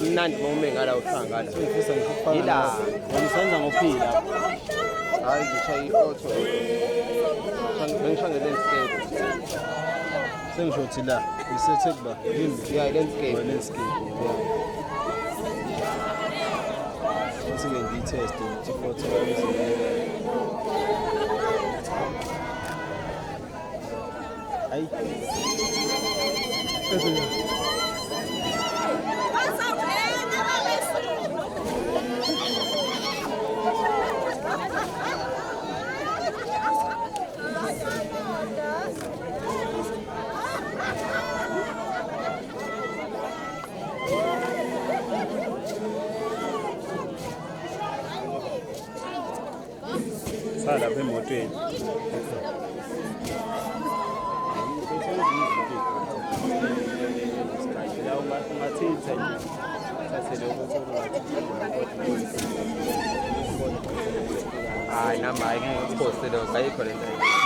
Mnandi ngala uthangala ngifisa ngikufaka yila ngisenza ngophila hayi ngishaya i-auto ngishaya landscape sengishothi la isethe kuba yini ya landscape uthi ngiyitest ukuthi photo hayi sala lapha emotweni la ungathitha thathe lokho hayi namba ayike ngikuposte lo ayikho lento